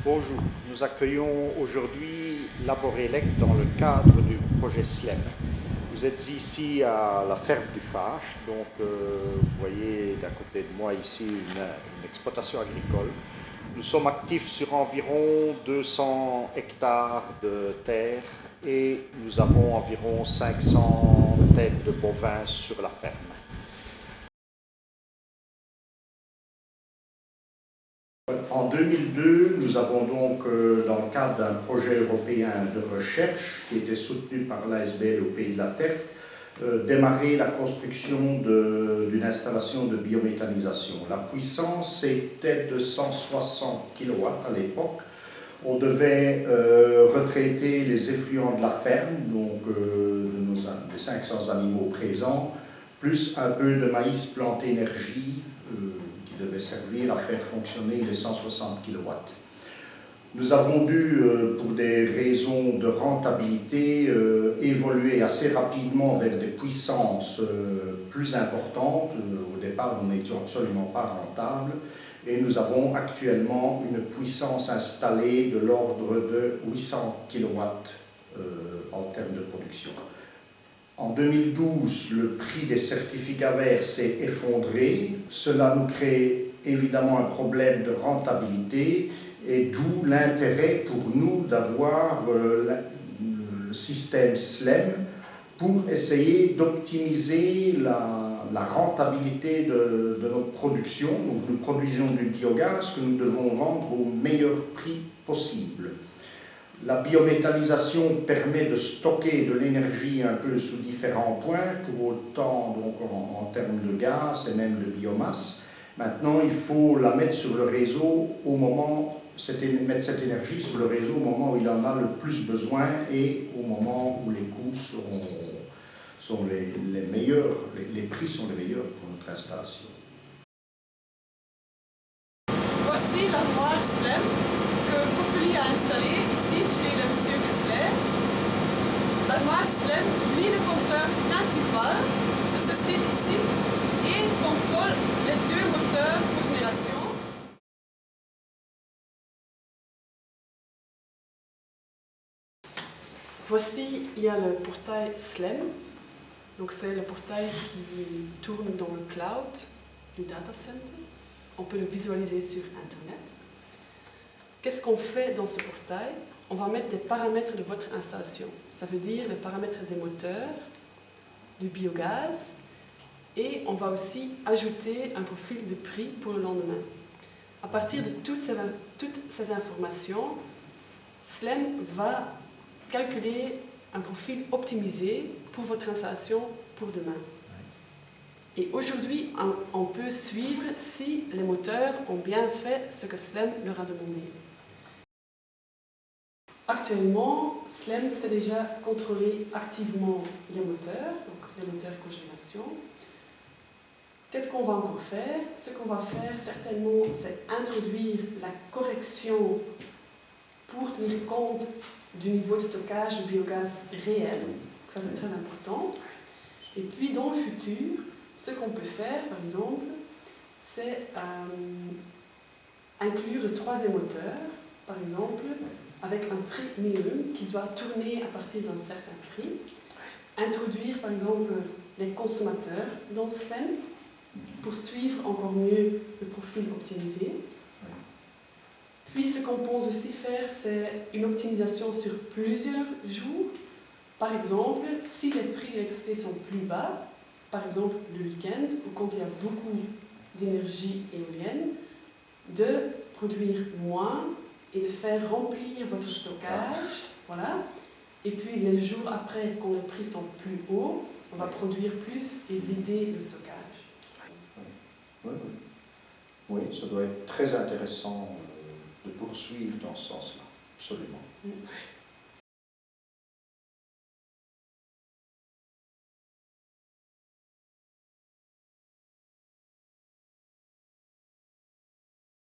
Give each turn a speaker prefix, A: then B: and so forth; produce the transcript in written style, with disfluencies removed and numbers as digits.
A: Bonjour, nous accueillons aujourd'hui Laborelec dans le cadre du projet SLEM. Vous êtes ici à la ferme du Fâche, donc vous voyez d'à côté de moi ici une exploitation agricole. Nous sommes actifs sur environ 200 hectares de terre et nous avons environ 500 têtes de bovins sur la ferme. En 2002, nous avons donc, dans le cadre d'un projet européen de recherche qui était soutenu par l'ASBL au Pays de la Terre, démarré la construction d'une installation de biométhanisation. La puissance était de 160 kW à l'époque. On devait retraiter les effluents de la ferme, donc des 500 animaux présents, plus un peu de maïs plante énergie, qui devait servir à faire fonctionner les 160 kW. Nous avons dû, pour des raisons de rentabilité, évoluer assez rapidement vers des puissances plus importantes. Au départ, nous n'étions absolument pas rentables et nous avons actuellement une puissance installée de l'ordre de 800 kW en termes de production. En 2012, le prix des certificats verts s'est effondré. Cela nous crée évidemment un problème de rentabilité et d'où l'intérêt pour nous d'avoir le système SLEM pour essayer d'optimiser la rentabilité de notre production. Donc nous produisons du biogaz que nous devons vendre au meilleur prix possible. La biométhanisation permet de stocker de l'énergie un peu sous différents points, pour autant donc en termes de gaz et même de biomasse. Maintenant, il faut la mettre sur le réseau au moment, mettre cette énergie sur le réseau au moment où il en a le plus besoin et au moment où les coûts sont les meilleurs, les prix sont les meilleurs pour notre installation.
B: Voici l'armoire SLEM que Koufli a installée ici chez le monsieur Kessler. L'armoire SLEM lit le compteur principal de ce site ici et contrôle les deux moteurs cogénération. Voici, il y a le portail SLEM. Donc c'est le portail qui tourne dans le cloud du data center. On peut le visualiser sur Internet. Qu'est-ce qu'on fait dans ce portail? On va mettre des paramètres de votre installation. Ça veut dire les paramètres des moteurs, du biogaz, et on va aussi ajouter un profil de prix pour le lendemain. À partir de toutes ces informations, SLEM va calculer un profil optimisé pour votre installation pour demain. Et aujourd'hui, on peut suivre si les moteurs ont bien fait ce que SLEM leur a demandé. Actuellement, SLEM sait déjà contrôler activement les moteurs, donc les moteurs cogénération. Qu'est-ce qu'on va encore faire? Ce qu'on va faire certainement, c'est introduire la correction pour tenir compte du niveau de stockage de biogaz réel. Donc ça, c'est très important. Et puis, dans le futur, ce qu'on peut faire, par exemple, c'est inclure le troisième moteur, par exemple, avec un prix minimum qui doit tourner à partir d'un certain prix. Introduire, par exemple, les consommateurs dans SLEM pour suivre encore mieux le profil optimisé. Puis, ce qu'on pense aussi faire, c'est une optimisation sur plusieurs jours. Par exemple, si les prix d'électricité sont plus bas, par exemple le week-end, ou quand il y a beaucoup d'énergie éolienne, de produire moins et de faire remplir votre stockage. Voilà. Et puis les jours après, quand les prix sont plus hauts, on va produire plus et vider le stockage.
A: Oui, ça doit être très intéressant de poursuivre dans ce sens-là, absolument.